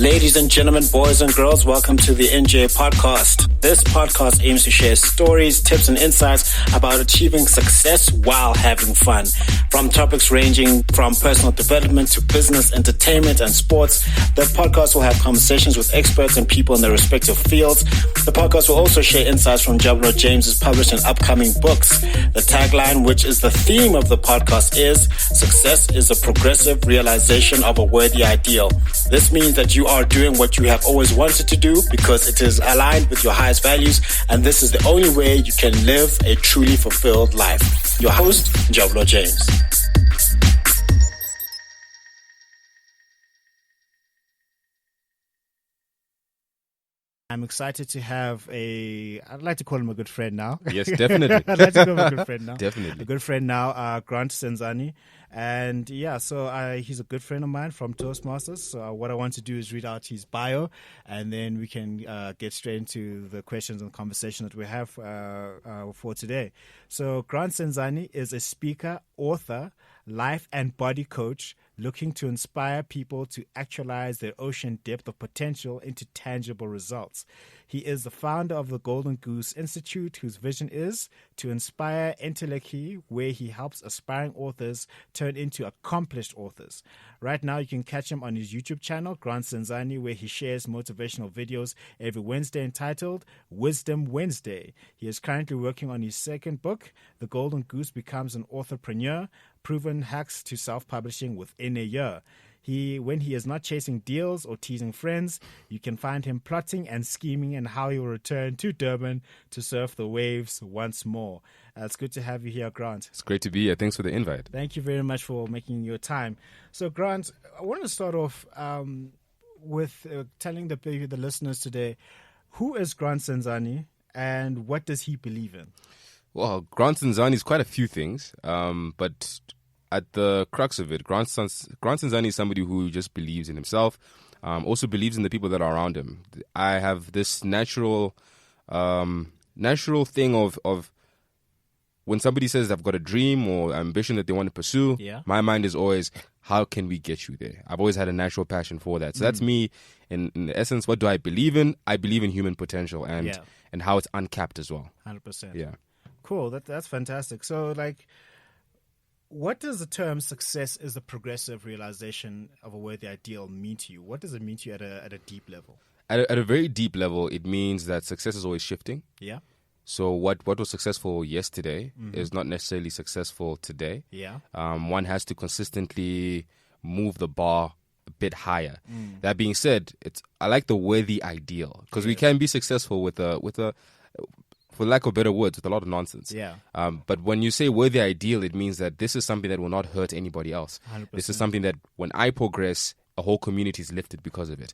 Ladies and gentlemen, boys and girls, welcome to the NJ podcast. This podcast aims to share stories, tips, and insights about achieving success while having fun. From topics ranging from personal development to business, entertainment, and sports, the podcast will have conversations with experts and people in their respective fields. The podcast will also share insights from Jablo James's published and upcoming books. The tagline, which is the theme of the podcast, is "Success is a progressive realization of a worthy ideal." This means that you are doing what you have always wanted to do because it is aligned with your highest values, and this is the only way you can live a truly fulfilled life. Your host, Jablo James. I'm excited to have I'd like to call him a good friend now. Yes, definitely. I'd like to call him a good friend now. Definitely. A good friend now, Grant Senzani. And yeah, so he's a good friend of mine from Toastmasters. So what I want to do is read out his bio, and then we can get straight into the questions and conversation that we have for today. So Grant Senzani is a speaker, author, life and body coach, looking to inspire people to actualize their ocean depth of potential into tangible results. He is the founder of the Golden Goose Insititute, whose vision is to inspire entelechy, where he helps aspiring authors turn into accomplished authors. Right now, you can catch him on his YouTube channel, Grant Senzani, where he shares motivational videos every Wednesday entitled Wisdom Wednesday. He is currently working on his second book, The Golden Goose Becomes an Authorpreneur, Proven Hacks to Self-Publishing Within a Year. When he is not chasing deals or teasing friends, you can find him plotting and scheming and how he will return to Durban to surf the waves once more. It's good to have you here, Grant. It's great to be here. Thanks for the invite. Thank you very much for making your time. So, Grant, I want to start off with telling the listeners today, who is Grant Senzani and what does he believe in? Well, Grant Senzani is quite a few things, but at the crux of it, Grant Senzani is somebody who just believes in himself, also believes in the people that are around him. I have this natural thing of when somebody says I've got a dream or ambition that they want to pursue, my mind is always, how can we get you there? I've always had a natural passion for that. So that's me. In essence, what do I believe in? I believe in human potential and how it's uncapped as well. 100%. Yeah. Cool. That's fantastic. So, what does the term "success is the progressive realization of a worthy ideal" mean to you? What does it mean to you at a deep level? At a very deep level, it means that success is always shifting. Yeah. So what was successful yesterday is not necessarily successful today. Yeah. One has to consistently move the bar a bit higher. That being said, I like the worthy ideal because we can be successful with a for lack of better words, with a lot of nonsense. Yeah. But when you say worthy ideal, it means that this is something that will not hurt anybody else. 100%. This is something that when I progress, a whole community is lifted because of it.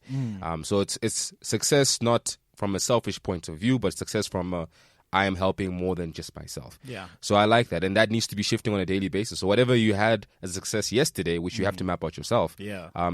So it's success not from a selfish point of view, but success from I am helping more than just myself. Yeah. So I like that. And that needs to be shifting on a daily basis. So whatever you had as a success yesterday, which you have to map out yourself,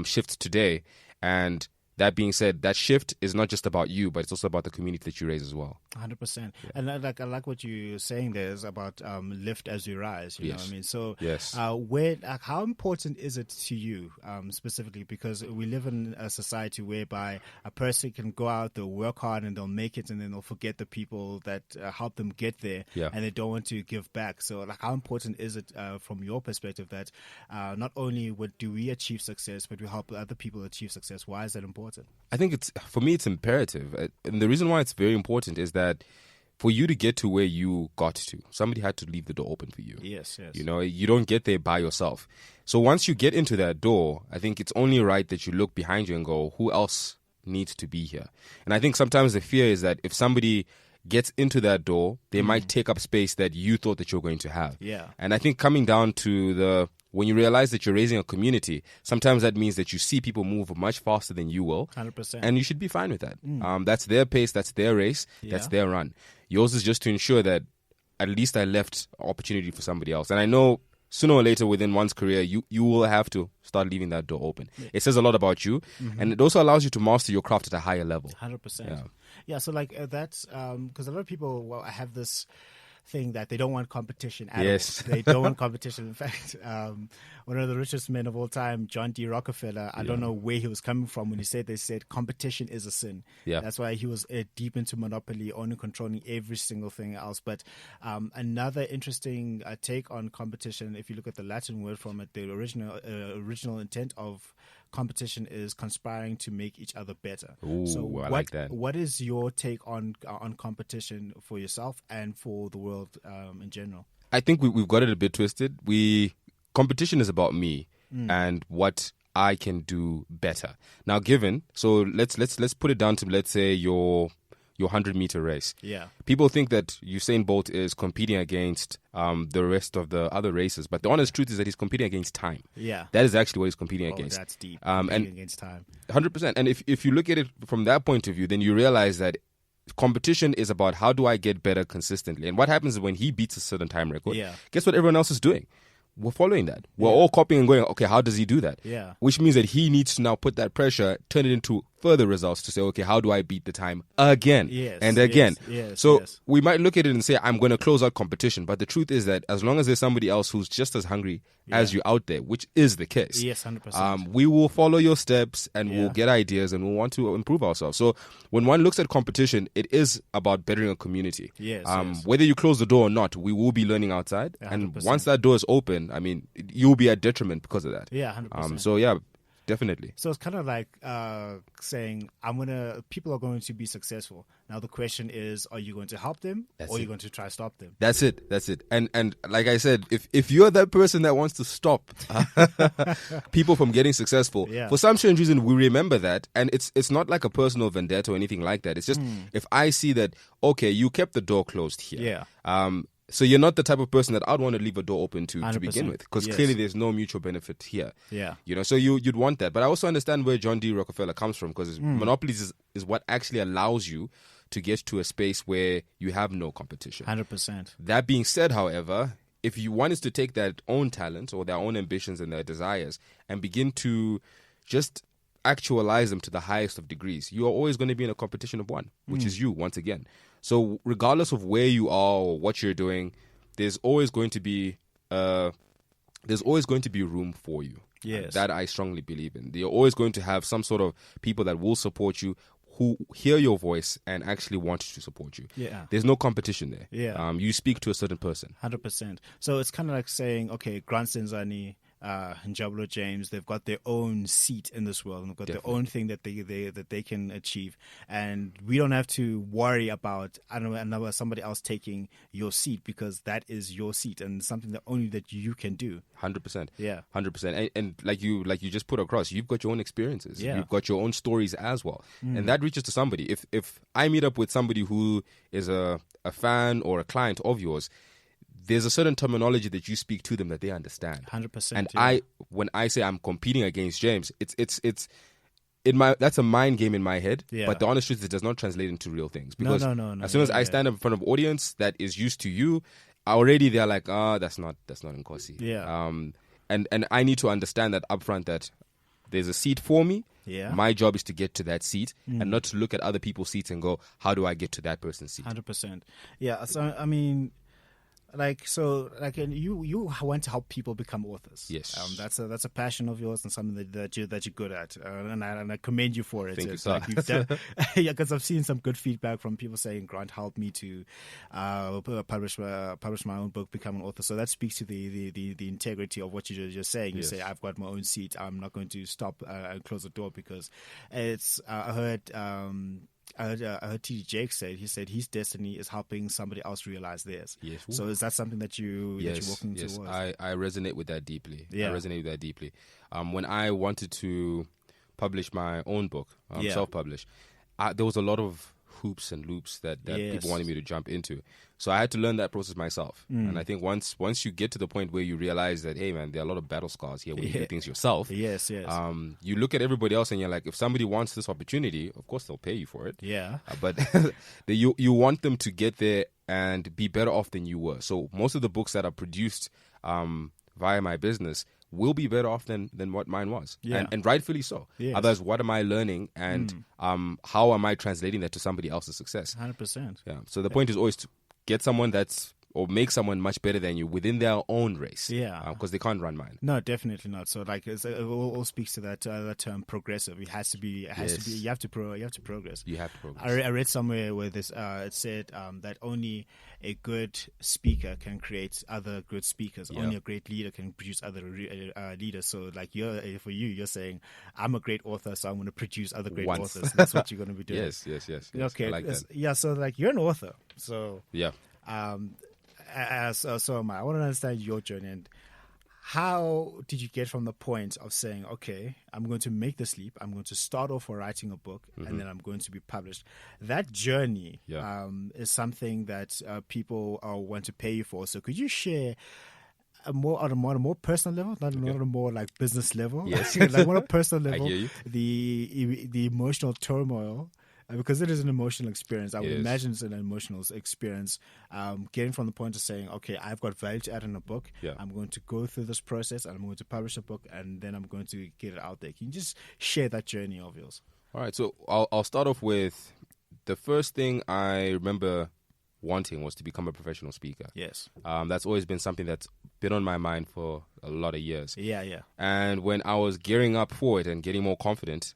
shift today. And that being said, that shift is not just about you, but it's also about the community that you raise as well. 100%. Yeah. And I like what you're saying there is about lift as you rise. You know what I mean? So how important is it to you specifically? Because we live in a society whereby a person can go out, they'll work hard and they'll make it, and then they'll forget the people that help them get there, and they don't want to give back. So how important is it from your perspective that not only do we achieve success, but we help other people achieve success? Why is that important? I think for me, it's imperative. And the reason why it's very important is that for you to get to where you got to, somebody had to leave the door open for you. Yes. You know, you don't get there by yourself. So once you get into that door, I think it's only right that you look behind you and go, who else needs to be here? And I think sometimes the fear is that if somebody gets into that door, they might take up space that you thought that you're going to have. Yeah. And I think coming down to when you realize that you're raising a community, sometimes that means that you see people move much faster than you will. 100%. And you should be fine with that. That's their pace, that's their race, that's their run. Yours is just to ensure that at least I left opportunity for somebody else. And I know sooner or later within one's career, you will have to start leaving that door open. Yeah. It says a lot about you, and it also allows you to master your craft at a higher level. 100%. Yeah, so that's because a lot of people have this thing that they don't want competition at Yes. all. They don't want competition. In fact, one of the richest men of all time, John D. Rockefeller, I don't know where he was coming from when he said competition is a sin. Yeah. That's why he was deep into monopoly, only controlling every single thing else. But another interesting take on competition, if you look at the Latin word from it, the original intent of competition is conspiring to make each other better. Ooh, so I like that. What is your take on competition for yourself and for the world in general? I think we've got it a bit twisted. Competition is about me and what I can do better. Now, so let's put it down to, let's say, your 100-meter race. Yeah. People think that Usain Bolt is competing against the rest of the other races, but the honest truth is that he's competing against time. Yeah. That is actually what he's competing against. That's deep. And against time. 100%. And if you look at it from that point of view, then you realize that competition is about how do I get better consistently. And what happens is when he beats a certain time record, guess what everyone else is doing? We're following that. We're all copying and going, okay, how does he do that? Yeah. Which means that he needs to now put that pressure, turn it into further results to say, okay, how do I beat the time again and again? We might look at it and say, I'm going to close out competition. But the truth is that as long as there's somebody else who's just as hungry as you out there, which is the case. Yes, 100%. We will follow your steps and we'll get ideas and we'll want to improve ourselves. So when one looks at competition, it is about bettering a community. Whether you close the door or not, we will be learning outside. 100%. And once that door is open, I mean, you'll be at detriment because of that. Yeah, 100%. So yeah, definitely. So it's kind of like saying, people are going to be successful. Now the question is, are you going to help them or are you going to try to stop them? That's it. And like I said, if you're that person that wants to stop people from getting successful, for some strange reason, we remember that. And it's not like a personal vendetta or anything like that. It's just if I see that, okay, you kept the door closed here. So you're not the type of person that I'd want to leave a door open to begin with, because clearly there's no mutual benefit here. Yeah, so you'd want that. But I also understand where John D. Rockefeller comes from, because monopolies is what actually allows you to get to a space where you have no competition. 100%. That being said, however, if you want us to take their own talents or their own ambitions and their desires and begin to just actualize them to the highest of degrees, you are always going to be in a competition of one, which is you once again. So regardless of where you are or what you're doing, there's always going to be room for you. Yes. That I strongly believe in. You're always going to have some sort of people that will support you, who hear your voice and actually want to support you. Yeah. There's no competition there. Yeah. You speak to a certain person. 100%. So it's kind of like saying, okay, Grant Senzani, and Jablo James, they've got their own seat in this world, and they've got their own thing that they can achieve, and we don't have to worry about somebody else taking your seat, because that is your seat and something that only that you can do. 100%. Yeah, 100%. And like you just put across, you've got your own experiences. Yeah. You've got your own stories as well, and that reaches to somebody. If I meet up with somebody who is a fan or a client of yours, there's a certain terminology that you speak to them that they understand. 100%. And when I say I'm competing against James, it's that's a mind game in my head. Yeah. But the honest truth is, it does not translate into real things. Because no. as soon as I stand up in front of an audience that is used to you, already they're like, that's not Nkosi. Yeah. And I need to understand that upfront, that there's a seat for me. Yeah. My job is to get to that seat and not to look at other people's seats and go, how do I get to that person's seat? 100%. Yeah. So I mean, and you want to help people become authors. Yes. That's a passion of yours and something that you're good at, and I commend you for it. Thank you, sir. Like you've done, yeah, because I've seen some good feedback from people saying, Grant helped me to publish my own book, become an author. So that speaks to the integrity of what you're saying. You say, I've got my own seat. I'm not going to stop and close the door, because it's. I heard T.D. Jakes said his destiny is helping somebody else realize theirs. Yes. So is that something that you're working towards? I resonate with that deeply. Yeah. I resonate with that deeply. When I wanted to publish my own book, self-publish, there was a lot of hoops and loops that people wanted me to jump into. So I had to learn that process myself. And I think once you get to the point where you realize that, hey man, there are a lot of battle scars here when you do things yourself. Yes. You look at everybody else and you're like, if somebody wants this opportunity, of course they'll pay you for it. Yeah. But you want them to get there and be better off than you were. So most of the books that are produced via my business will be better off than what mine was. Yeah. And rightfully so. Yes. Otherwise, what am I learning, and how am I translating that to somebody else's success? 100%. Yeah. So the point is always to get someone that's or make someone much better than you within their own race. Yeah. Because they can't run mine. No, definitely not. So like it all speaks to that term progressive. It has to be. You have to progress. You have to progress. I read somewhere where this it said that only a good speaker can create other good speakers. Yeah. Only a great leader can produce other leaders. So like you're saying, I'm a great author, so I'm going to produce other great authors. That's what you're going to be doing. Yes. Okay. I like that. Yeah. So like you're an author. So yeah. So am I. I want to understand your journey and how did you get from the point of saying, okay, I'm going to make this leap. I'm going to start off for writing a book, and then I'm going to be published. That journey is something that people want to pay you for. So could you share on a more personal level, not on a more like business level, yes, like on a personal level, I hear you. the emotional turmoil. Because it is an emotional experience. I would Yes. imagine it's an emotional experience. Getting from the point of saying, okay, I've got value to add in a book. Yeah. I'm going to go through this process and I'm going to publish a book and then I'm going to get it out there. Can you just share that journey of yours? All right. So I'll start off with the first thing I remember wanting was to become a professional speaker. Yes. That's always been something that's been on my mind for a lot of years. Yeah. And when I was gearing up for it and getting more confident,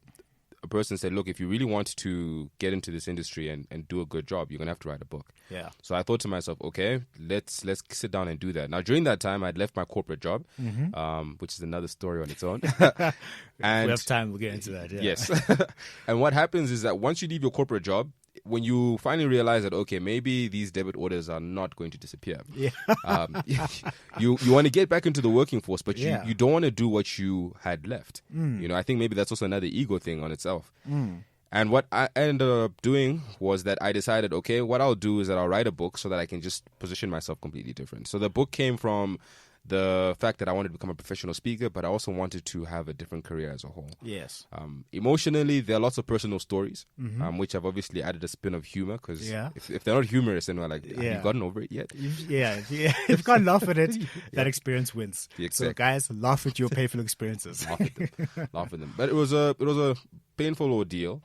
a person said, look, if you really want to get into this industry and do a good job, you're going to have to write a book. Yeah. So I thought to myself, okay, let's sit down and do that. Now, during that time, I'd left my corporate job, which is another story on its own. And we have time, we'll get into that. Yeah. Yes. And what happens is that once you leave your corporate job, when you finally realize that, okay, maybe these debit orders are not going to disappear. Yeah. You want to get back into the working force, but Yeah. you don't want to do what you had left. I think maybe that's also another ego thing on itself. And what I ended up doing was that I decided, okay, what I'll do is that I'll write a book so that I can just position myself completely different. So the book came from the fact that I wanted to become a professional speaker, but I also wanted to have a different career as a whole. Yes. Emotionally, there are lots of personal stories, which I've obviously added a spin of humor, because if they're not humorous, then we're like, have you gotten over it yet? Yeah. If you can't laugh at it, that experience wins. Exactly. So guys, laugh at your painful experiences. Laugh at them. But it was a painful ordeal.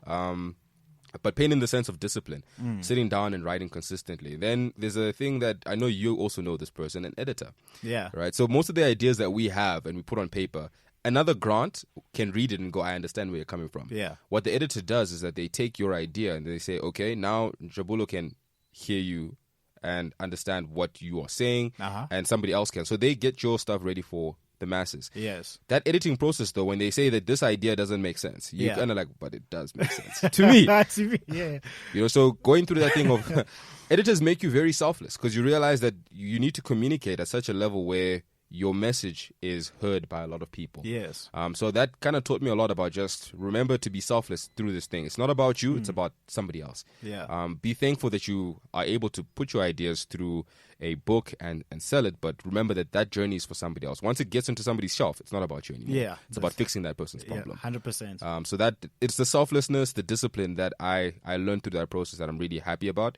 But pain in the sense of discipline, sitting down and writing consistently. Then there's a thing that I know you also know this person, an editor. Yeah. Right. So most of the ideas that we have and we put on paper, another Grant can read it and go, I understand where you're coming from. Yeah. What the editor does is that they take your idea and they say, okay, now Jabulo can hear you and understand what you are saying, and somebody else can. So they get your stuff ready for the masses. Yes. That editing process, though, when they say that this idea doesn't make sense, you're kind of like, but it does make sense to me. Yeah. So going through that thing of editors make you very selfless, because you realize that you need to communicate at such a level where your message is heard by a lot of people. Yes. So that kind of taught me a lot about just remember to be selfless through this thing. It's not about you, it's about somebody else. Yeah. Be thankful that you are able to put your ideas through a book and sell it, but remember that journey is for somebody else. Once it gets into somebody's shelf, it's not about you anymore. Yeah. It's about fixing that person's problem. 100%. So that it's the selflessness, the discipline that I learned through that process that I'm really happy about.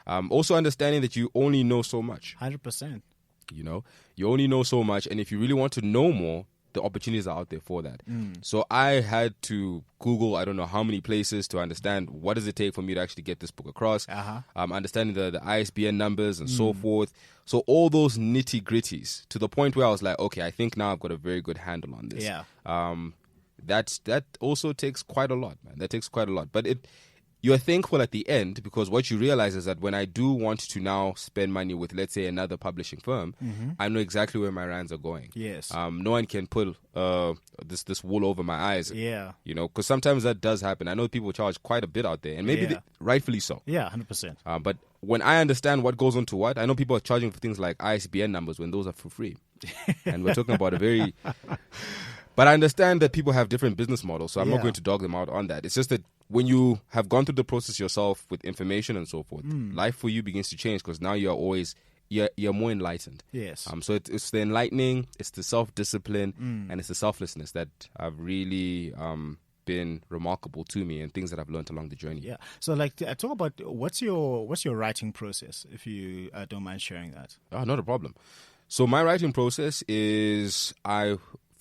Also understanding that you only know so much. 100%. You only know so much, and if you really want to know more, the opportunities are out there for that. So I had to Google, I don't know how many places to understand what does it take for me to actually get this book across. Understanding the ISBN numbers and so forth. So all those nitty gritties to the point where I was like, okay, I think now I've got a very good handle on this. Yeah. That also takes quite a lot, man. That takes quite a lot. But you're thankful at the end, because what you realize is that when I do want to now spend money with, let's say, another publishing firm, I know exactly where my rands are going. Yes. No one can pull this wool over my eyes. Yeah. Because sometimes that does happen. I know people charge quite a bit out there, and maybe rightfully so. Yeah, 100%. But when I understand what goes on to what, I know people are charging for things like ISBN numbers when those are for free. And we're talking about a very... But I understand that people have different business models, so I'm not going to dog them out on that. It's just that when you have gone through the process yourself with information and so forth, life for you begins to change, because now you're always you're more enlightened. Yes. So it's the enlightening, it's the self-discipline, and it's the selflessness that have really been remarkable to me, and things that I've learned along the journey. Yeah. So talk about what's your writing process, if you don't mind sharing that. Not a problem. So my writing process is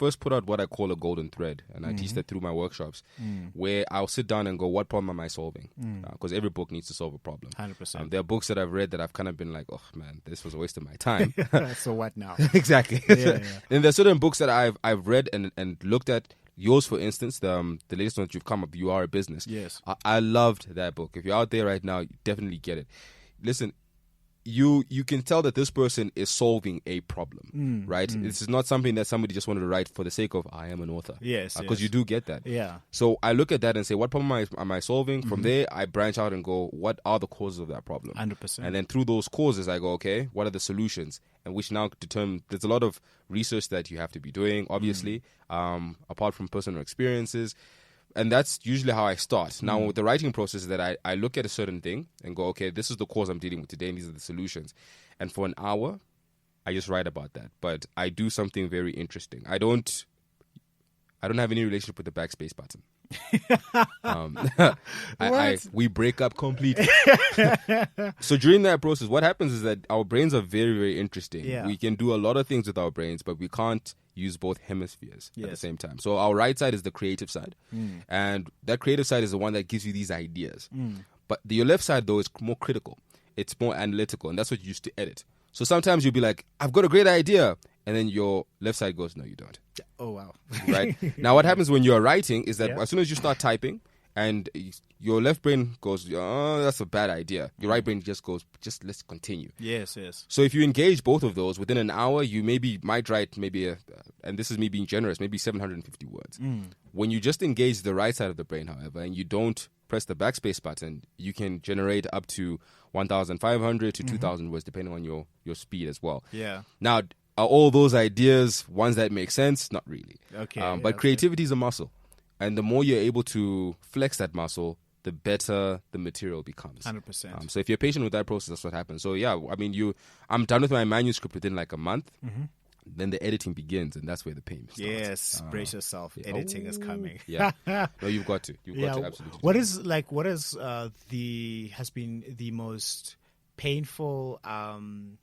first put out what I call a golden thread, and I teach that through my workshops, where I'll sit down and go, what problem am I solving? Because every book needs to solve a problem. 100%. There are books that I've read that I've kind of been like, oh man, this was a waste of my time. So what now? Exactly. Yeah. And there's certain books that I've read and looked at. Yours, for instance, the latest one that you've come up, You Are a Business. Yes. I loved that book. If you're out there right now, you definitely get it. Listen, you can tell that this person is solving a problem, right? This is not something that somebody just wanted to write for the sake of, I am an author. Yes. Because you do get that. Yeah. So I look at that and say, what problem am I solving? From there, I branch out and go, what are the causes of that problem? 100%. And then through those causes, I go, okay, what are the solutions? And which now determine, there's a lot of research that you have to be doing, obviously, apart from personal experiences. And that's usually how I start. Now, with the writing process, that I look at a certain thing and go, okay, this is the cause I'm dealing with today, and these are the solutions. And for an hour, I just write about that. But I do something very interesting. I don't have any relationship with the backspace button. We break up completely. So during that process, what happens is that our brains are very, very interesting. Yeah. We can do a lot of things with our brains, but we can't use both hemispheres at the same time. So our right side is the creative side, and that creative side is the one that gives you these ideas. But your left side, though, is more critical. It's more analytical, and that's what you use to edit. So sometimes you'll be like, I've got a great idea, and then your left side goes, no, you don't. Oh, wow. Right? Now, what happens when you're writing is that as soon as you start typing, and your left brain goes, oh, that's a bad idea. Your right brain just goes, just let's continue. Yes. So if you engage both of those within an hour, you might write and this is me being generous, maybe 750 words. When you just engage the right side of the brain, however, and you don't press the backspace button, you can generate up to 1,500 to 2,000 words, depending on your speed as well. Yeah. Now, are all those ideas ones that make sense? Not really. Okay. But creativity is a muscle. And the more you're able to flex that muscle, the better the material becomes. 100%. So if you're patient with that process, that's what happens. So yeah, I mean, I'm done with my manuscript within like a month. Then the editing begins, and that's where the pain starts. Yes, brace yourself. Editing is coming. Yeah. No, you've got to. You've got to absolutely. Has been the most painful? I'm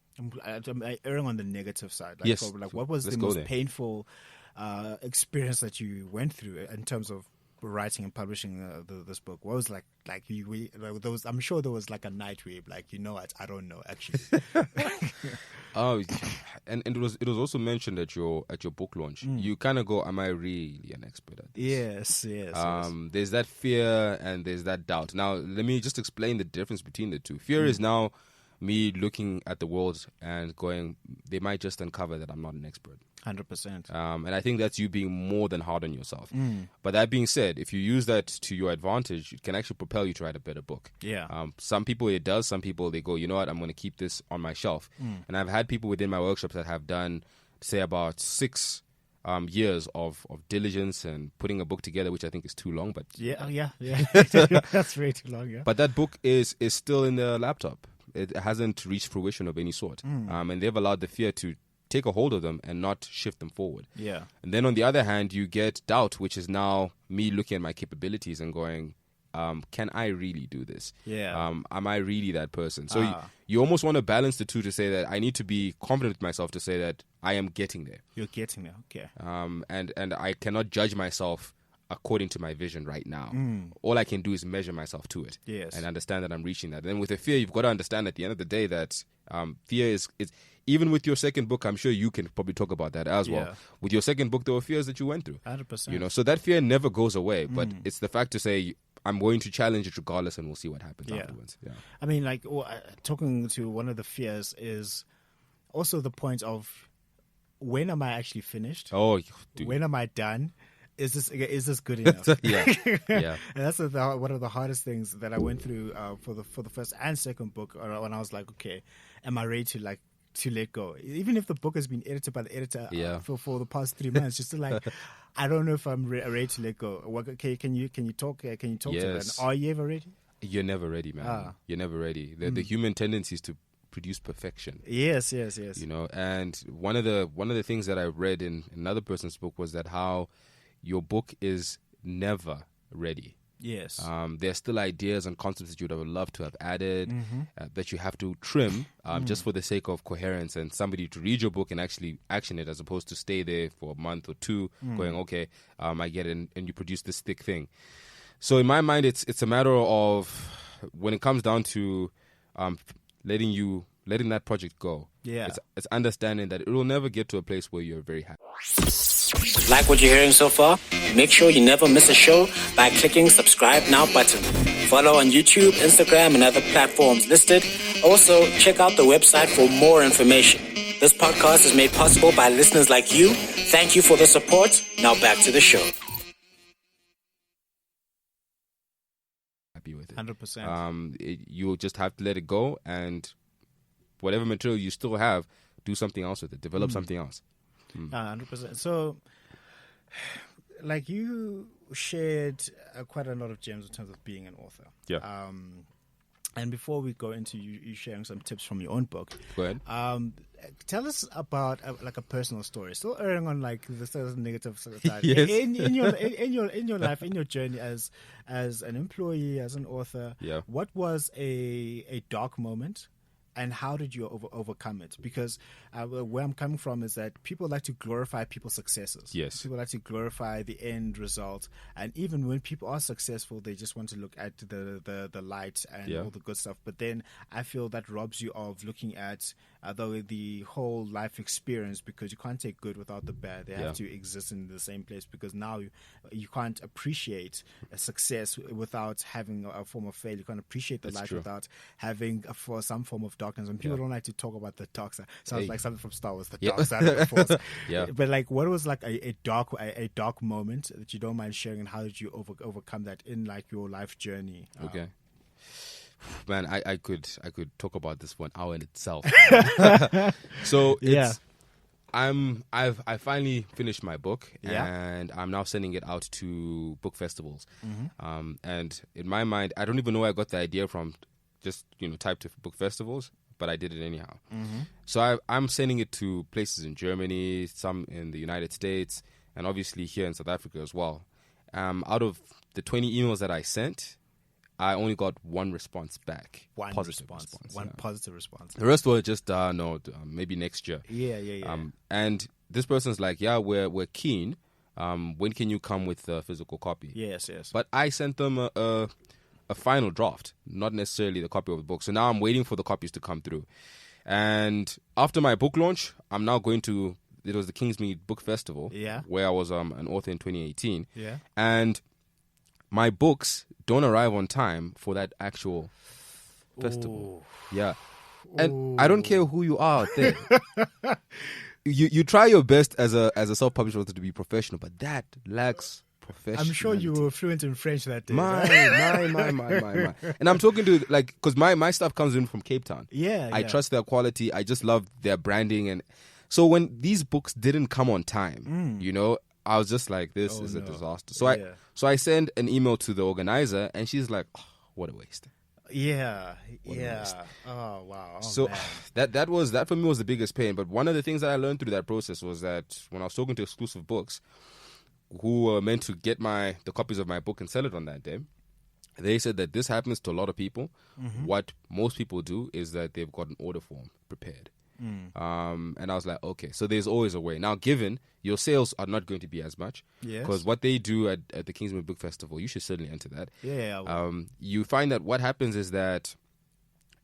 erring on the negative side. Like, yes. So, like, what was the most painful experience that you went through in terms of writing and publishing this book? What was there was, I'm sure there was like a night where like, you know what, I don't know actually. And it was also mentioned at your book launch. You kind of go, am I really an expert at this? Yes. There's that fear and there's that doubt. Now let me just explain the difference between the two. Fear is now me looking at the world and going, they might just uncover that I'm not an expert. 100%. And I think that's you being more than hard on yourself. But that being said, if you use that to your advantage, it can actually propel you to write a better book. Yeah. Some people it does. Some people they go, you know what, I'm going to keep this on my shelf. And I've had people within my workshops that have done, say, about 6 years of diligence and putting a book together, which I think is too long. But yeah. That's way too long. Yeah. But that book is still in the laptop. It hasn't reached fruition of any sort. And they've allowed the fear to take a hold of them and not shift them forward. Yeah. And then on the other hand, you get doubt, which is now me looking at my capabilities and going, can I really do this? Yeah. Am I really that person? So you almost want to balance the two to say that I need to be confident with myself to say that I am getting there. You're getting there. Okay. And I cannot judge myself according to my vision right now. All I can do is measure myself to it. Yes. And understand that I'm reaching that. Then with the fear, you've got to understand at the end of the day that fear is even with your second book, I'm sure you can probably talk about that as well. With your second book, there were fears that you went through. 100%. So that fear never goes away, but it's the fact to say, I'm going to challenge it regardless, and we'll see what happens afterwards. Yeah. I mean, like, talking to one of the fears is also the point of, when am I actually finished? Oh, dude. When am I done? Is this good enough? Yeah. And that's one of the hardest things that I went through for the first and second book, when I was like, okay, am I ready to let go? Even if the book has been edited by the editor for the past 3 months, you're still like, I don't know if I'm ready to let go. Okay, can you talk? Can you talk to that? Are you ever ready? You're never ready, man. You're never ready. The human tendency is to produce perfection. Yes. And one of the things that I read in another person's book was that how your book is never ready. Yes. There's still ideas and concepts that you would have loved to have added that you have to trim just for the sake of coherence and somebody to read your book and actually action it, as opposed to stay there for a month or two going, okay, I get it, and you produce this thick thing. So in my mind, it's a matter of, when it comes down to letting that project go. Yeah. It's understanding that it will never get to a place where you're very happy. Like what you're hearing so far? Make sure you never miss a show by clicking subscribe now button. Follow on YouTube, Instagram, and other platforms listed. Also, check out the website for more information. This podcast is made possible by listeners like you. Thank you for the support. Now back to the show. Happy with it. 100%. You just have to let it go, and whatever material you still have, do something else with it. Develop something else. 100%. So, like, you shared quite a lot of gems in terms of being an author. Yeah. And before we go into you sharing some tips from your own book, Go ahead. tell us about like a personal story. Still erring on like the sort of negative side. Yes. In your life, in your journey as an employee, as an author. Yeah. What was a dark moment? And how did you overcome it? Because where I'm coming from is that people like to glorify people's successes. Yes. People like to glorify the end result. And even when people are successful, they just want to look at the light and all the good stuff. But then I feel that robs you of looking at the whole life experience, because you can't take good without the bad. They have to exist in the same place, because now you can't appreciate a success without having a form of failure. You can't appreciate the light without having for some form of darkness. And people don't like to talk about the dark side. Sounds like something from Star Wars, the dark side of the Force. But like, what was like a dark moment that you don't mind sharing, and how did you overcome that in like your life journey? Okay. Man, I could talk about this for an hour in itself. So I finally finished my book, and I'm now sending it out to book festivals. And in my mind, I don't even know where I got the idea from. Just typed to book festivals, but I did it anyhow. So I'm sending it to places in Germany, some in the United States, and obviously here in South Africa as well. Out of the 20 emails that I sent, I only got one response back. One positive response. One positive response. The rest were just no, maybe next year. Yeah. And this person's like, yeah, we're keen. When can you come with a physical copy? Yes. But I sent them a final draft, not necessarily the copy of the book. So now I'm waiting for the copies to come through. And after my book launch, I'm now going to, it was the Kingsmead Book Festival, where I was an author in 2018. Yeah. And my books don't arrive on time for that actual festival. Yeah. And I don't care who you are out there. you try your best as a self-published author to be professional, but that lacks professional. I'm sure you were fluent in French that day. My. And I'm talking to, like, because my stuff comes in from Cape Town. I trust their quality. I just love their branding. And so when these books didn't come on time, I was just like, this is a disaster. So I send an email to the organizer, and she's like, oh, what a waste. Yeah. Oh, wow. So man. that for me was the biggest pain. But one of the things that I learned through that process was that when I was talking to exclusive books who were meant to get the copies of my book and sell it on that day, they said that this happens to a lot of people. What most people do is that they've got an order form prepared. And I was like, okay, so there's always a way. Now, given your sales are not going to be as much, because what they do at the Kingsmead Book Festival, you should certainly enter that. You find that what happens is that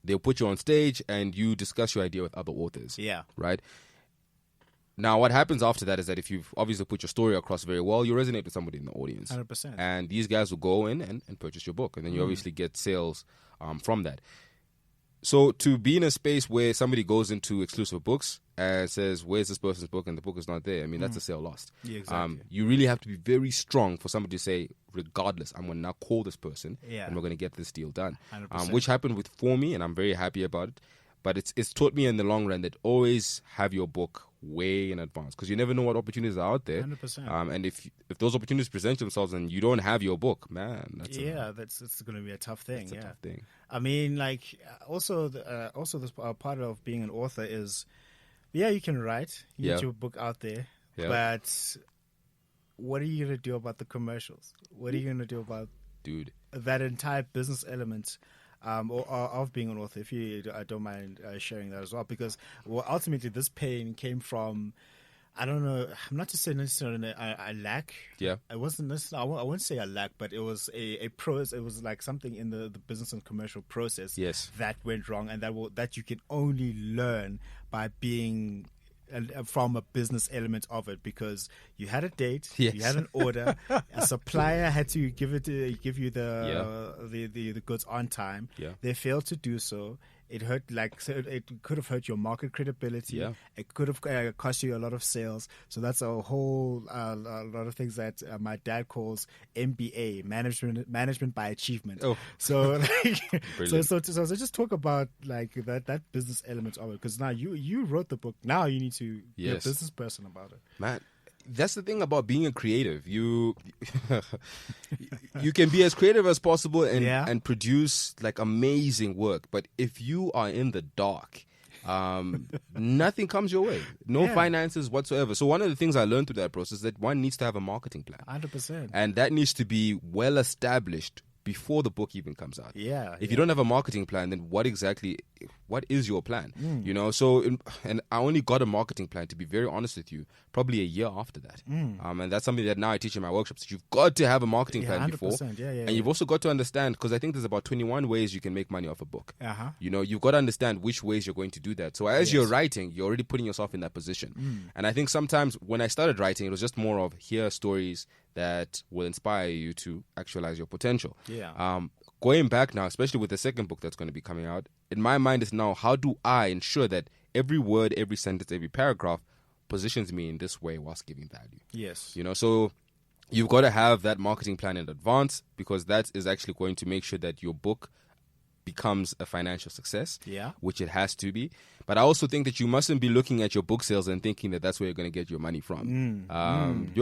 they'll put you on stage and you discuss your idea with other authors. Right? Now, what happens after that is that if you've obviously put your story across very well, you resonate with somebody in the audience. 100%. And these guys will go in and purchase your book. And then you obviously get sales from that. So to be in a space where somebody goes into exclusive books and says, where's this person's book? And the book is not there. I mean, that's a sale lost. Yeah, exactly. You really have to be very strong for somebody to say, regardless, I'm going to now call this person and we're going to get this deal done. Which happened for me, and I'm very happy about it. But it's taught me in the long run that always have your book way in advance, because you never know what opportunities are out there. 100%. And if those opportunities present themselves and you don't have your book, man, that's going to be a tough thing. It's a tough thing. I mean, like, also this part of being an author is, you can write, you get your book out there, but what are you going to do about the commercials? What are you going to do about dude. That entire business element of being an author, if you don't mind sharing that as well, because ultimately this pain came from, I don't know, I'm not to say necessarily a lack. Yeah. It wasn't necessarily, I won't say a lack, but it was a pros. It was like something in the business and commercial process that went wrong, and that you can only learn by being from a business element of it, because you had a date, you had an order, a supplier had to give you the goods on time. They failed to do so. It hurt, it could have hurt your market credibility. It could have cost you a lot of sales. So that's a whole a lot of things that my dad calls MBA, management by achievement. So so just talk about like that business element of it, because now you wrote the book. Now you need to be a business person about it, man. That's the thing about being a creative. You can be as creative as possible and produce like amazing work. But if you are in the dark, nothing comes your way. No finances whatsoever. So one of the things I learned through that process is that one needs to have a marketing plan. 100%. And that needs to be well established before the book even comes out. If you don't have a marketing plan, then what is your plan? You know, and I only got a marketing plan, to be very honest with you, probably a year after that. And that's something that now I teach in my workshops. You've got to have a marketing plan before. And you've also got to understand, because I think there's about 21 ways you can make money off a book. You know, you've got to understand which ways you're going to do that. So as you're writing, you're already putting yourself in that position. And I think sometimes when I started writing, it was just more of here are stories that will inspire you to actualize your potential. Going back now, especially with the second book that's going to be coming out, in my mind is now, how do I ensure that every word, every sentence, every paragraph positions me in this way whilst giving value? You know, so you've got to have that marketing plan in advance, because that is actually going to make sure that your book becomes a financial success, which it has to be. But I also think that you mustn't be looking at your book sales and thinking that that's where you're going to get your money from. And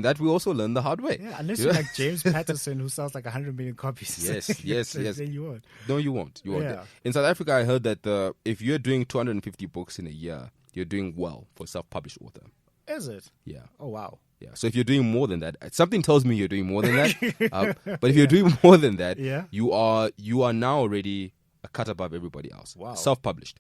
that we also learn the hard way. Unless you're like James Patterson, who sells like 100 million copies. Yes. Then you won't. No, you won't. In South Africa, I heard that if you're doing 250 books in a year, you're doing well for a self-published author. Is it? Yeah. Oh, wow. Yeah. So if you're doing more than that, something tells me you're doing more than that. But if you're doing more than that, you are now already a cut above everybody else. Wow. Self-published.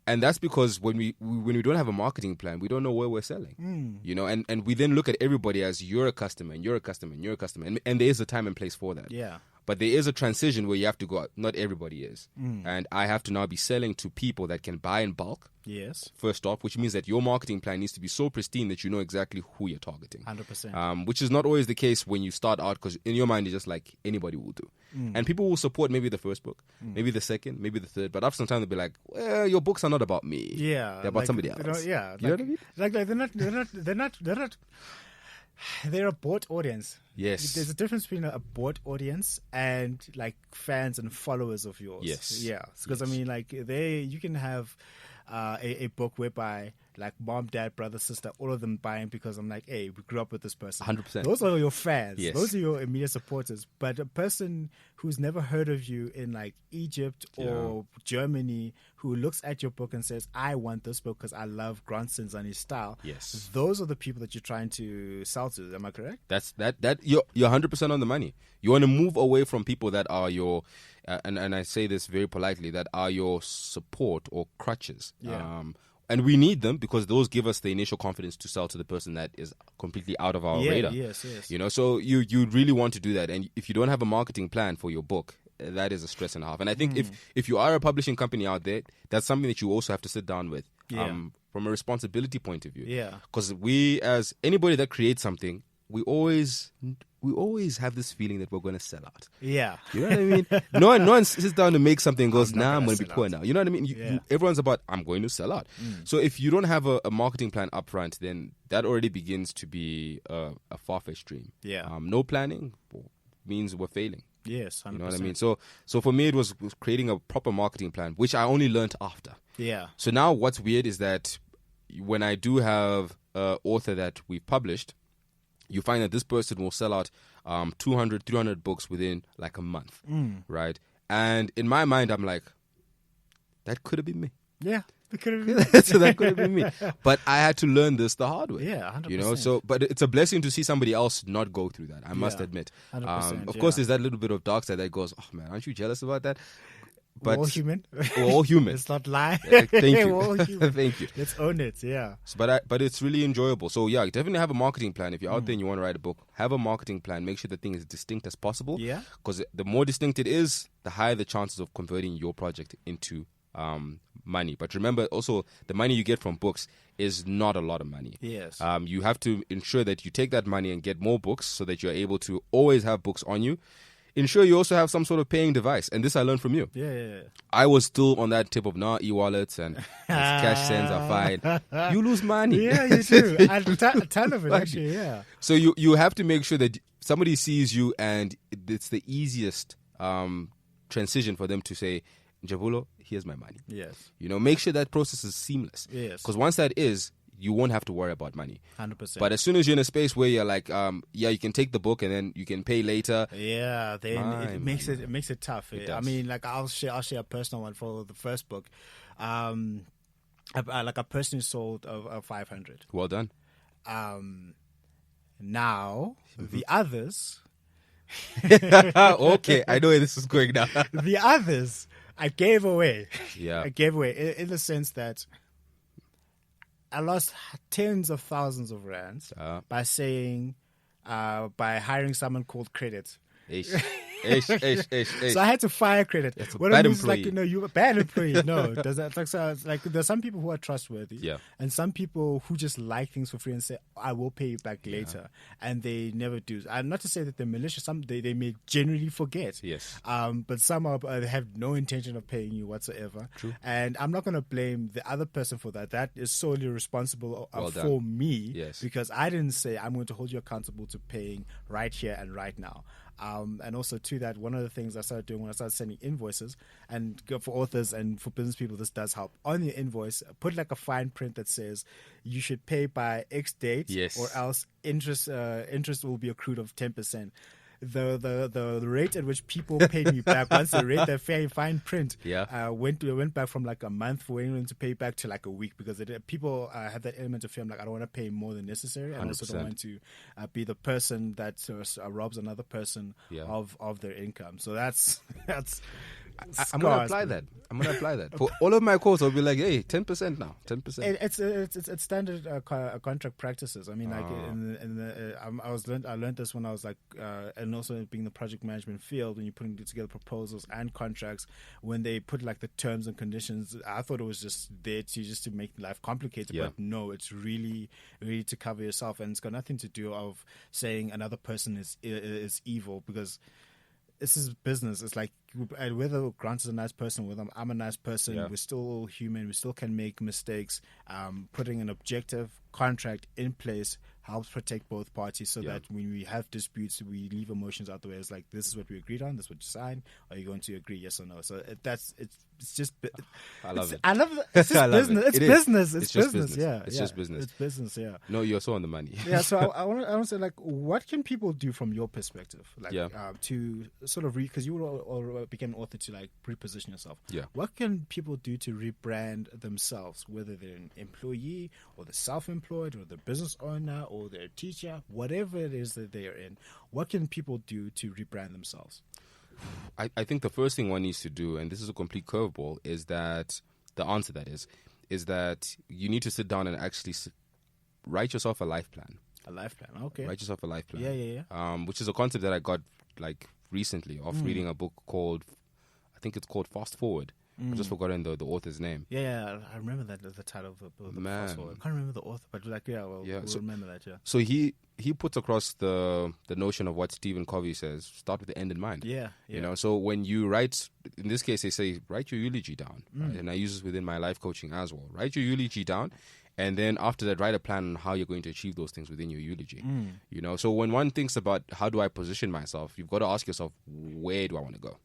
And that's because when we don't have a marketing plan, we don't know where we're selling. You know, and we then look at everybody as you're a customer and you're a customer and you're a customer. And there is a time and place for that. But there is a transition where you have to go out. Not everybody is. And I have to now be selling to people that can buy in bulk. First off, which means that your marketing plan needs to be so pristine that you know exactly who you're targeting. 100%. Which is not always the case when you start out, because in your mind, it's just like anybody will do. And people will support maybe the first book, maybe the second, maybe the third. But after some time, they'll be like, well, your books are not about me. They're about somebody else. You know what I mean? They're not. They're a bought audience. There's a difference between a bought audience and like fans and followers of yours. Because I mean, like you can have a book whereby like mom, dad, brother, sister, all of them buying because I'm like, hey, we grew up with this person. 100%. Those are your fans. Those are your immediate supporters. But a person who's never heard of you in like Egypt or Germany, who looks at your book and says, I want this book because I love Grant Senzani's style. Those are the people that you're trying to sell to. Am I correct? That you're 100% on the money. You want to move away from people that are your, and I say this very politely, that are your support or crutches. And we need them because those give us the initial confidence to sell to the person that is completely out of our radar. You know, so you really want to do that. And if you don't have a marketing plan for your book, that is a stress and a half. And I think if you are a publishing company out there, that's something that you also have to sit down with from a responsibility point of view. Because we, as anybody that creates something, we always have this feeling that we're going to sell out. You know what I mean? No one sits down to make something and goes, I'm going to be poor now. You know what I mean? Everyone's about, I'm going to sell out. So if you don't have a marketing plan up front, then that already begins to be a far-fetched dream. No planning means we're failing. 100%. You know what I mean? So for me, it was creating a proper marketing plan, which I only learned after. So now what's weird is that when I do have an author that we've published, you find that this person will sell out 200, 300 books within like a month, right? And in my mind, I'm like, that could have been me. So that could have been me. But I had to learn this the hard way. Yeah, 100%. You know, so, but it's a blessing to see somebody else not go through that, I must admit. 100%, of course, there's that little bit of dark side that goes, oh man, aren't you jealous about that? But we're all human. We're all human. Let's not lie. Thank you. We're all human. Thank you. Let's own it, yeah. So, but it's really enjoyable. So yeah, definitely have a marketing plan. If you're out there and you want to write a book, have a marketing plan. Make sure the thing is distinct as possible. Yeah. Because the more distinct it is, the higher the chances of converting your project into money. But remember, also the money you get from books is not a lot of money. Yes. You have to ensure that you take that money and get more books so that you're able to always have books on you. Ensure you also have some sort of paying device. And this I learned from you. Yeah. I was still on that tip of e-wallets and cash sends are fine. You lose money. Yeah, you do. A ton of it, actually, yeah. So you have to make sure that somebody sees you and it's the easiest transition for them to say, Javulo, here's my money. Yes. You know, make sure that process is seamless. Yes. Because once that is, you won't have to worry about money. 100%. But as soon as you're in a space where you're like, you can take the book and then you can pay later. Yeah, then it makes it tough. I mean, like I'll share a personal one for the first book. Like a person sold a 500. Well done. Now the others. Okay, I know where this is going now. The others I gave away. Yeah, I gave away in the sense that I lost tens of thousands of rands by saying, by hiring someone called Credit. So I had to fire Credit. It's a what bad I mean is employee. like, you're a bad employee. No, does that like there's some people who are trustworthy, yeah, and some people who just like things for free and say, I will pay you back later, and they never do. Not to say that they're malicious. Some they may genuinely forget. Yes. But some have no intention of paying you whatsoever. True. And I'm not going to blame the other person for that. That is solely responsible Well for done. me. Yes. Because I didn't say I'm going to hold you accountable to paying right here and right now. And also to that, one of the things I started doing when I started sending invoices, and for authors and for business people, this does help. On your invoice, put like a fine print that says you should pay by X date, Yes. or else interest will be accrued of 10%. The rate at which people paid me back once they read the fine print went back from like a month for anyone to pay back to like a week, because people have that element of fear. I'm like, I don't want to pay more than necessary, and also don't want to be the person that robs another person of their income. So that's I'm going to apply that. For all of my quotes, I'll be like, hey, 10% now, 10%. It's standard contract practices. I mean, like I learned this when I was like, and also being the project management field, when you're putting together proposals and contracts, when they put like the terms and conditions, I thought it was just there to make life complicated, but no, it's really to cover yourself, and it's got nothing to do of saying another person is evil, because this is business. It's like whether Grant is a nice person, whether I'm a nice person, we're still human. We still can make mistakes. Putting an objective contract in place helps protect both parties, so that when we have disputes, we leave emotions out the way. It's like, this is what we agreed on. This is what you signed. Are you going to agree? Yes or no? So it's just. I love it. I love it. It's just business. It's business. It's just business. Yeah, it's just business. It's business. Yeah. No, you're so on the money. Yeah. So I want to say, like, what can people do from your perspective, like, to sort of because you became an author to like reposition yourself. Yeah. What can people do to rebrand themselves, whether they're an employee or the self-employed or the business owner or they're a teacher, whatever it is that they are in? What can people do to rebrand themselves? I think the first thing one needs to do, and this is a complete curveball, is that the answer that is that you need to sit down and actually write yourself a life plan. A life plan, okay. Write yourself a life plan. Yeah. Which is a concept that I got like recently off reading a book called, I think it's called Fast Forward. I've just forgotten the author's name. Yeah, I remember that the title of the Man. Fast Forward. I can't remember the author, but like, we'll remember that. Yeah. So he puts across the notion of what Stephen Covey says: start with the end in mind. Yeah. You know, so when you write, in this case, they say write your eulogy down, right? And I use this within my life coaching as well. Write your eulogy down, and then after that, write a plan on how you're going to achieve those things within your eulogy. You know, so when one thinks about how do I position myself, you've got to ask yourself, where do I want to go?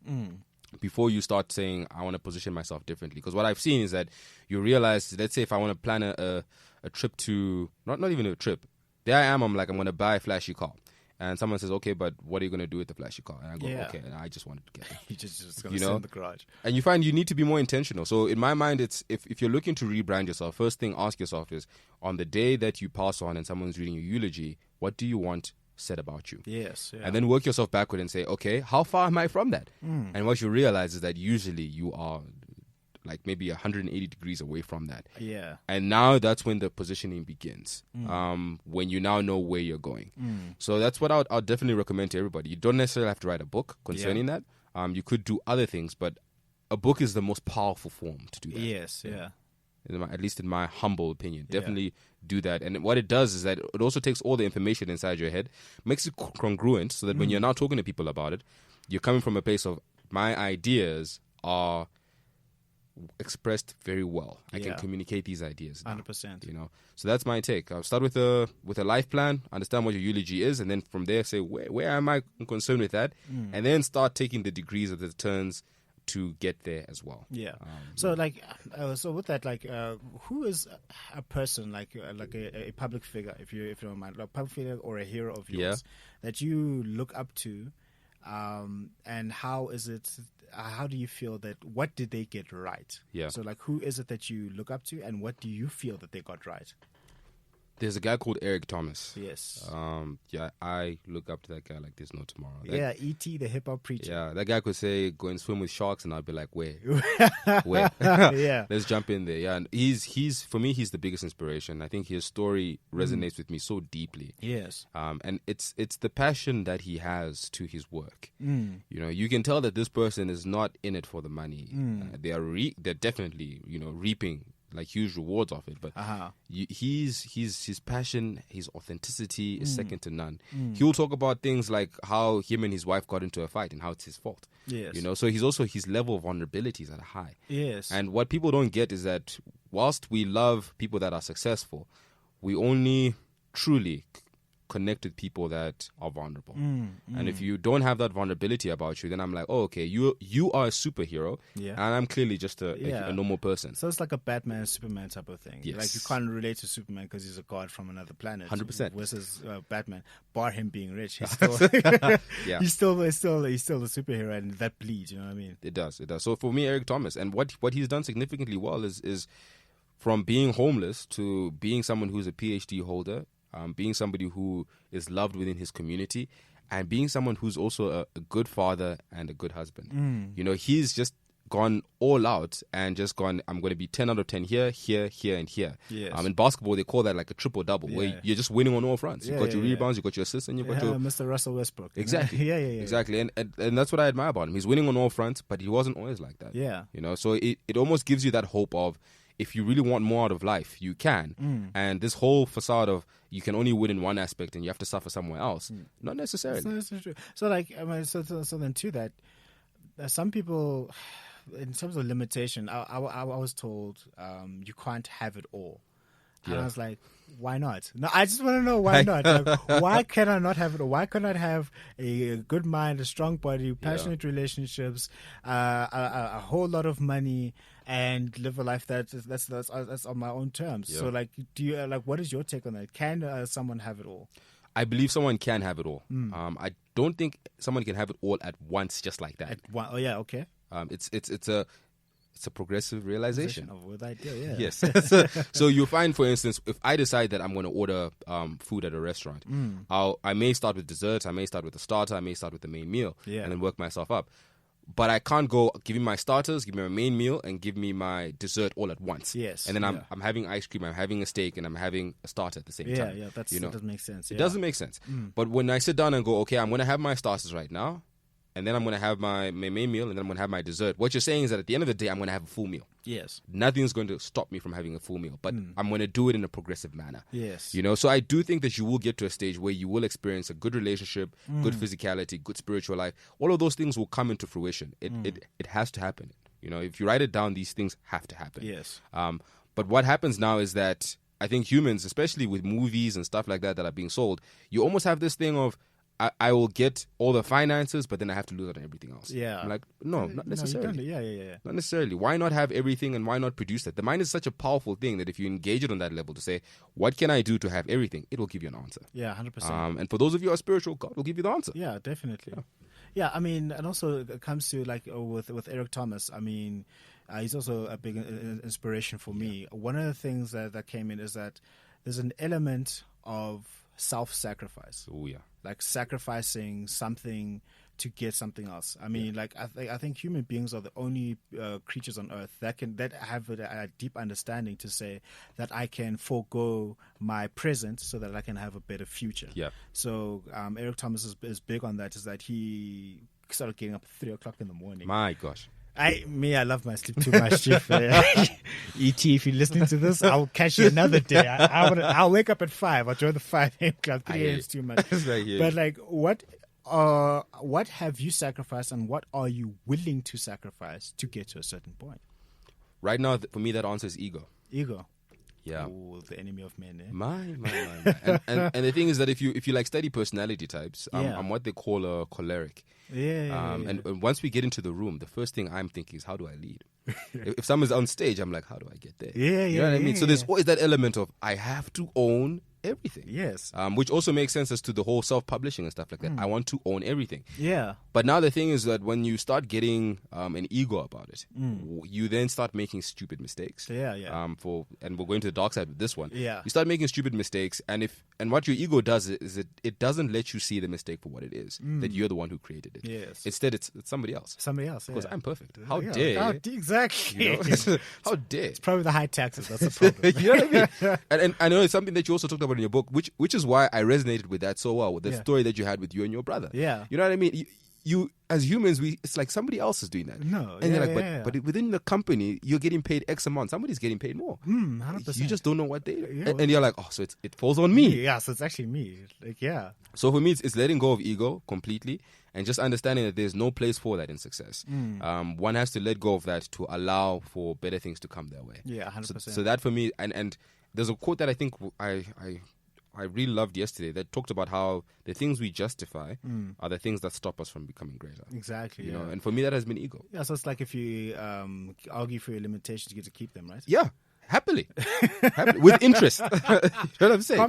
Before you start saying, I want to position myself differently. Because what I've seen is that you realize, let's say if I want to plan a trip to, not even a trip, there I am, I'm like, I'm going to buy a flashy car. And someone says, okay, but what are you going to do with the flashy car? And I go, okay, and I just wanted to get it. You just going to sit in the garage. And you find you need to be more intentional. So in my mind, it's if you're looking to rebrand yourself, first thing ask yourself is, on the day that you pass on and someone's reading your eulogy, what do you want said about you? Yes. Yeah. And then work yourself backward and say, okay, how far am I from that? And what you realize is that usually you are like maybe 180 degrees away from that. Yeah. And now that's when the positioning begins, when you now know where you're going. So that's what I'll definitely recommend to everybody. You don't necessarily have to write a book concerning that. You could do other things, but a book is the most powerful form to do that. Yes, yeah. At least in my humble opinion. Definitely do that. And what it does is that it also takes all the information inside your head, makes it congruent so that when you're now talking to people about it, you're coming from a place of, my ideas are expressed very well. I can communicate these ideas now, 100%. You know, so that's my take. I'll start with a life plan, understand what your eulogy is, and then from there say where am I concerned with that, and then start taking the degrees of the turns to get there as well. Yeah. So so with that, who is a person like a public figure, if you don't mind, like a public figure or a hero of yours that you look up to, and how is it? How do you feel that? What did they get right? Yeah. So who is it that you look up to, and what do you feel that they got right? There's a guy called Eric Thomas. Yes. I look up to that guy like there's no tomorrow. E.T., the hip hop preacher. Yeah, that guy could say, go and swim with sharks, and I'd be like, where? Where? Yeah. Let's jump in there. Yeah, and he's for me, he's the biggest inspiration. I think his story resonates with me so deeply. Yes. And it's the passion that he has to his work. You know, you can tell that this person is not in it for the money. They're definitely, reaping like huge rewards off it, but his passion, his authenticity is second to none. He'll talk about things like how him and his wife got into a fight and how it's his fault. Yes. So he's also, his level of vulnerability is at a high. Yes. And what people don't get is that whilst we love people that are successful, we only truly connect with people that are vulnerable. And if you don't have that vulnerability about you, then I'm like, oh, okay, you are a superhero, and I'm clearly just a normal person. So it's like a Batman, Superman type of thing. Yes. Like you can't relate to Superman because he's a god from another planet. 100%. Versus Batman, bar him being rich, he's still, he's still a superhero, and that bleeds. You know what I mean? It does. So for me, Eric Thomas, and what he's done significantly well is from being homeless to being someone who's a PhD holder. Being somebody who is loved within his community, and being someone who's also a good father and a good husband. He's just gone all out and just gone, I'm going to be 10 out of 10 here, and here. Yes. In basketball, they call that like a triple-double, where you're just winning on all fronts. You've got your rebounds, you've got your assists, and you've got your... Mr. Russell Westbrook. Exactly. Exactly. And that's what I admire about him. He's winning on all fronts, but he wasn't always like that. Yeah. So it almost gives you that hope of, if you really want more out of life, you can. And this whole facade of you can only win in one aspect and you have to suffer somewhere else, not necessarily. That's not true. So so then to that, some people, in terms of limitation, I was told you can't have it all. And I was like, why not? No, I just want to know why not. Why can I not have it all? Why can't I have a good mind, a strong body, passionate relationships, a whole lot of money, and live a life that's on my own terms? Yeah. So, do you what is your take on that? Can someone have it all? I believe someone can have it all. I don't think someone can have it all at once, just like that. Oh yeah, okay. It's a progressive realization. Of what idea, yeah. Yes. So you find, for instance, if I decide that I'm going to order food at a restaurant, I may start with desserts, I may start with the starter, I may start with the main meal, and then work myself up. But I can't go give me my starters, give me my main meal, and give me my dessert all at once. Yes. And then I'm having ice cream, I'm having a steak, and I'm having a starter at the same time. Yeah, that doesn't make sense. It doesn't make sense. But when I sit down and go, okay, I'm going to have my starters right now, and then I'm going to have my main meal, and then I'm going to have my dessert. What you're saying is that at the end of the day, I'm going to have a full meal. Yes. Nothing's going to stop me from having a full meal, but I'm going to do it in a progressive manner. Yes. So I do think that you will get to a stage where you will experience a good relationship, good physicality, good spiritual life. All of those things will come into fruition. It has to happen. If you write it down, these things have to happen. Yes. But what happens now is that I think humans, especially with movies and stuff like that are being sold, you almost have this thing of, I will get all the finances, but then I have to lose out on everything else. Yeah. I'm like, no, not necessarily. Yeah. Not necessarily. Why not have everything and why not produce that? The mind is such a powerful thing that if you engage it on that level to say, what can I do to have everything? It will give you an answer. Yeah, 100%. And for those of you who are spiritual, God will give you the answer. Yeah, definitely. Yeah, I mean, and also it comes to like with Eric Thomas. I mean, he's also a big inspiration for me. One of the things that came in is that there's an element of self-sacrifice. Oh yeah. Like sacrificing something to get something else. I mean, like I think human beings are the only creatures on earth that have a deep understanding to say that I can forego my present so that I can have a better future. Yeah. So Eric Thomas is big on that. Is that he started getting up at 3:00 in the morning. My gosh. I love my sleep too much, Chief. ET, if you're listening to this, I'll catch you another day. I'll wake up at 5. I'll join the 5 a.m. club. 3 a.m. is too much. But like, what have you sacrificed, and what are you willing to sacrifice to get to a certain point? Right now, for me, that answer is ego. Ego. Yeah. Ooh, the enemy of men. Eh? My. And the thing is that if you like study personality types, I'm what they call a choleric. Yeah. And once we get into the room, the first thing I'm thinking is, how do I lead? If someone's on stage, I'm like, how do I get there? You know what I mean? So there's always that element of I have to own everything. Yes. Which also makes sense as to the whole self-publishing and stuff like that. I want to own everything. Yeah. But now the thing is that when you start getting an ego about it, you then start making stupid mistakes. Yeah. And we're going to the dark side with this one. Yeah. You start making stupid mistakes, and what your ego does is it doesn't let you see the mistake for what it is. That you're the one who created it. Yes. Instead, it's somebody else. Because I'm perfect. How dare? Exactly. You know? How dare? It's probably the high taxes. That's the problem. You know what I mean? And I know it's something that you also talked about in your book, which is why I resonated with that so well, with the story that you had with you and your brother. Yeah. You know what I mean? You as humans, it's like somebody else is doing that. No. And you're like, but within the company, you're getting paid X amount. Somebody's getting paid more. 100%. You just don't know what they and you're like, oh, so it falls on me. Yeah, so it's actually me. Like, yeah. So for me, it's letting go of ego completely and just understanding that there's no place for that in success. One has to let go of that to allow for better things to come their way. Yeah, 100%. So that for me, and there's a quote that I think I really loved yesterday that talked about how the things we justify are the things that stop us from becoming greater. Exactly. You know, and for me, that has been ego. Yeah, so it's like if you argue for your limitations, you get to keep them, right? Yeah. Happily. With interest. You know what I'm saying?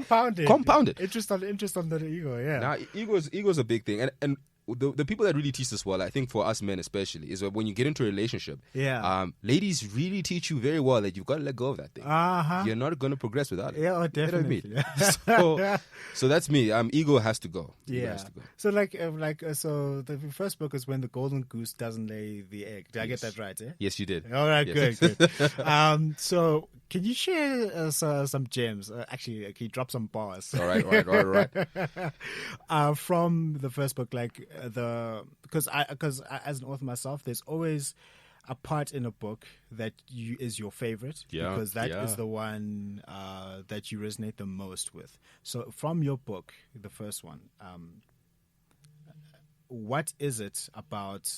Compounded. Interest on the ego, yeah. Now, ego's a big thing. And the people that really teach this well, I think for us men especially, is that when you get into a relationship, ladies really teach you very well that you've got to let go of that thing. You're not going to progress without it. Yeah, definitely. You know what I mean? So that's me. Ego has to go. Yeah. So so the first book is when the golden goose doesn't lay the egg. Did I get that right? Eh? Yes, you did. All right, yes. Good. So can you share some gems? Actually, can you drop some bars? All right. From the first book, like because as an author myself, there's always a part in a book that is your favorite, because that is the one that you resonate the most with. So from your book, the first one, what is it about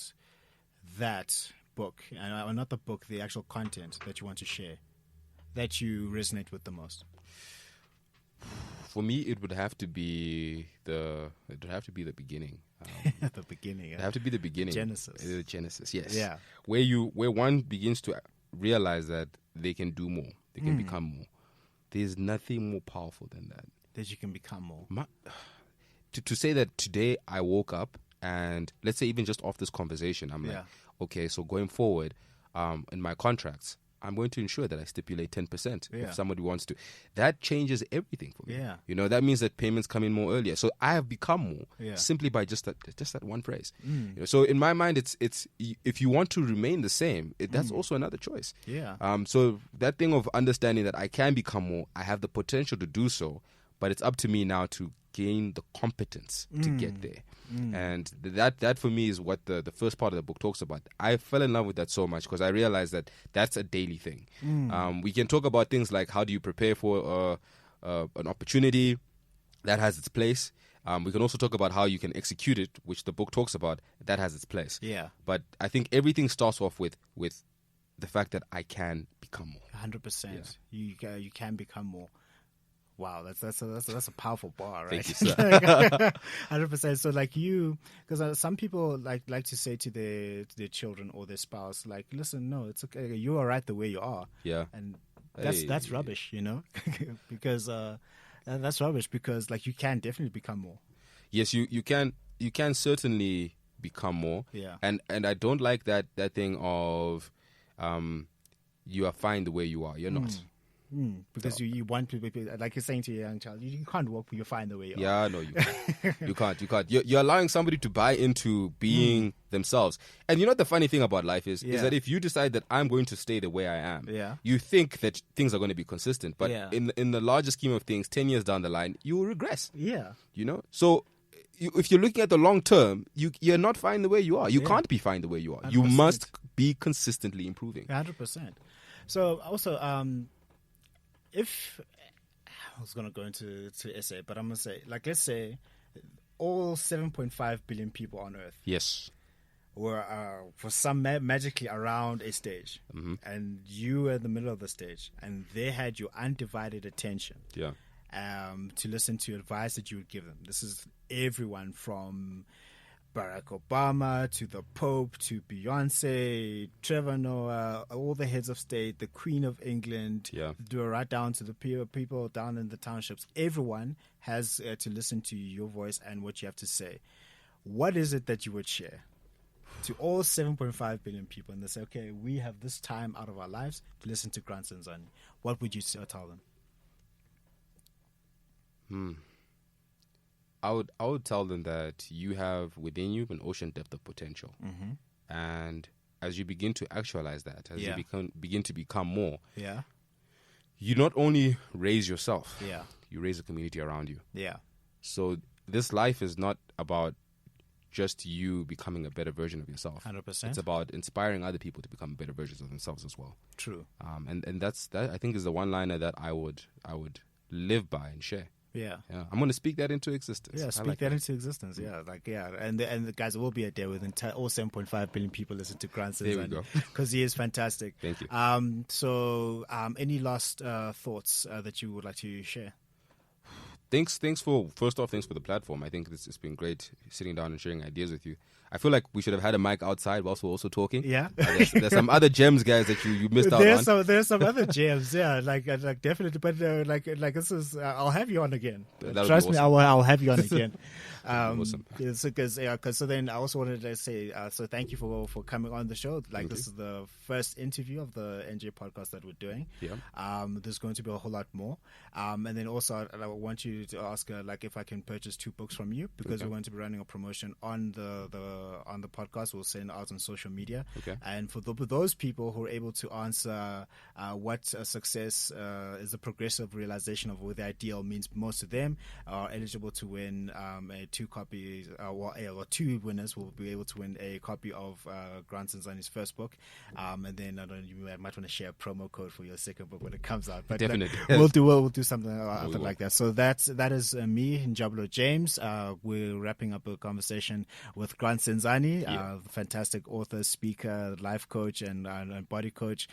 that book, and not the book, the actual content that you want to share, that you resonate with the most? For me, it would have to be the beginning. The beginning. Yeah. It have to be the beginning. Genesis, yes. Yeah. Where one begins to realize that they can do more, they can become more. There's nothing more powerful than that. That you can become more. To say that today I woke up and let's say even just off this conversation, I'm like, okay, so going forward, in my contracts, I'm going to ensure that I stipulate 10% if somebody wants to. That changes everything for me. Yeah. You know, that means that payments come in more earlier. So I have become more simply by just that one phrase. You know, so in my mind, it's if you want to remain the same, that's also another choice. Yeah. So that thing of understanding that I can become more, I have the potential to do so, but it's up to me now to gain the competence to get there. And that for me is what the first part of the book talks about. I fell in love with that so much because I realized that that's a daily thing. We can talk about things like how do you prepare for an opportunity that has its place. We can also talk about how you can execute it, which the book talks about. That has its place. Yeah. But I think everything starts off with the fact that I can become more. 100%. You can become more. Wow, that's a powerful bar, right? Thank you, sir. 100%. So like you, because some people like to say to their children or their spouse, like, listen, no, it's okay. You are right the way you are. Yeah. And that's rubbish, you know, because that's rubbish because like you can definitely become more. Yes, you can certainly become more. Yeah. And I don't like that thing of you are fine the way you are. You're not. Because you want to be, like you're saying to your young child, you can't walk, you're fine the way you are. Yeah, no, you can't. You're allowing somebody to buy into being themselves. And you know what the funny thing about life is that if you decide that I'm going to stay the way I am, you think that things are going to be consistent. But in the larger scheme of things, 10 years down the line, you will regress. Yeah. You know? So if you're looking at the long term, you're not fine the way you are. You can't be fine the way you are. 100%. You must be consistently improving. 100%. So also, if I was going to go into essay, but I'm going to say, like, let's say all 7.5 billion people on Earth. Yes. Were for some magically around a stage, and you were in the middle of the stage, and they had your undivided attention. Yeah. To listen to advice that you would give them. This is everyone from Barack Obama to the Pope to Beyonce, Trevor Noah, all the heads of state, the Queen of England, right down to the people down in the townships. Everyone has to listen to your voice and what you have to say. What is it that you would share to all 7.5 billion people? And they say, okay, we have this time out of our lives to listen to Grant Senzani. What would you tell them? I would tell them that you have within you an ocean depth of potential, and as you begin to actualize that, as you begin to become more, you not only raise yourself, you raise a community around you. Yeah. So this life is not about just you becoming a better version of yourself. 100%. It's about inspiring other people to become better versions of themselves as well. True. And that I think is the one-liner that I would live by and share. Yeah. I'm going to speak that into existence. Yeah, speak that into existence. Yeah, and the guys, will be a day when all 7.5 billion people listen to Grant Senzani. There we go. Because he is fantastic. Thank you. So, any last thoughts that you would like to share? Thanks for the platform. I think it's been great sitting down and sharing ideas with you. I feel like we should have had a mic outside whilst we're also talking. Yeah. There's some other gems, guys, that you missed out on. There's some other gems, like definitely. But like this is, I'll have you on again. Trust me, I'll have you on again. Awesome. Because so then I also wanted to say so thank you for coming on the show. This is the first interview of the NJ podcast that we're doing. Yeah. There's going to be a whole lot more. And then also I want you to ask if I can purchase 2 books from you, because we're going to be running a promotion on the podcast. We'll send out on social media. Okay. And for those people who are able to answer what success is, the progressive realization of what the ideal means most to them, are eligible to win a 2 copies, or 2 winners will be able to win a copy of Grant Senzani's first book. And then I don't know, you might want to share a promo code for your second book when it comes out. But definitely, we'll do something like that. So that is me, Njablo James. We're wrapping up a conversation with Grant Senzani, fantastic author, speaker, life coach, and body coach.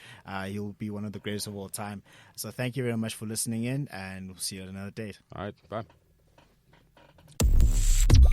He'll be one of the greatest of all time. So thank you very much for listening in, and we'll see you at another date. All right, bye.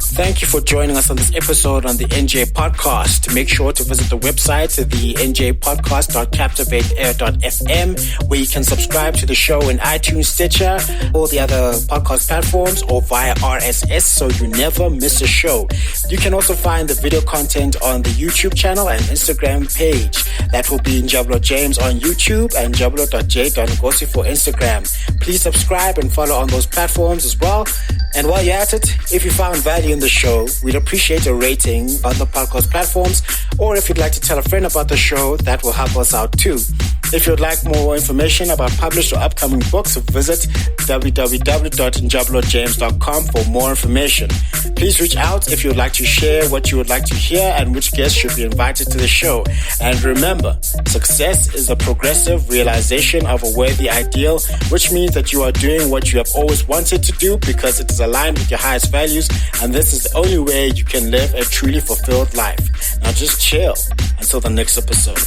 Thank you for joining us on this episode on the NJ Podcast. Make sure to visit the website, the njpodcast.captivateair.fm, where you can subscribe to the show in iTunes, Stitcher, all the other podcast platforms, or via RSS, so you never miss a show. You can also find the video content on the YouTube channel and Instagram page. That will be Njablo James on YouTube and njablo.j.ngosi for Instagram. Please subscribe and follow on those platforms as well. And while you're at it, if you found value in the show, we'd appreciate a rating on the podcast platforms, or if you'd like to tell a friend about the show, that will help us out too. If you'd like more information about published or upcoming books, visit www.njablojames.com for more information. Please reach out if you'd like to share what you would like to hear and which guests should be invited to the show. And remember, success is the progressive realization of a worthy ideal, which means that you are doing what you have always wanted to do because it is aligned with your highest values, and this is the only way you can live a truly fulfilled life. Now just chill until the next episode.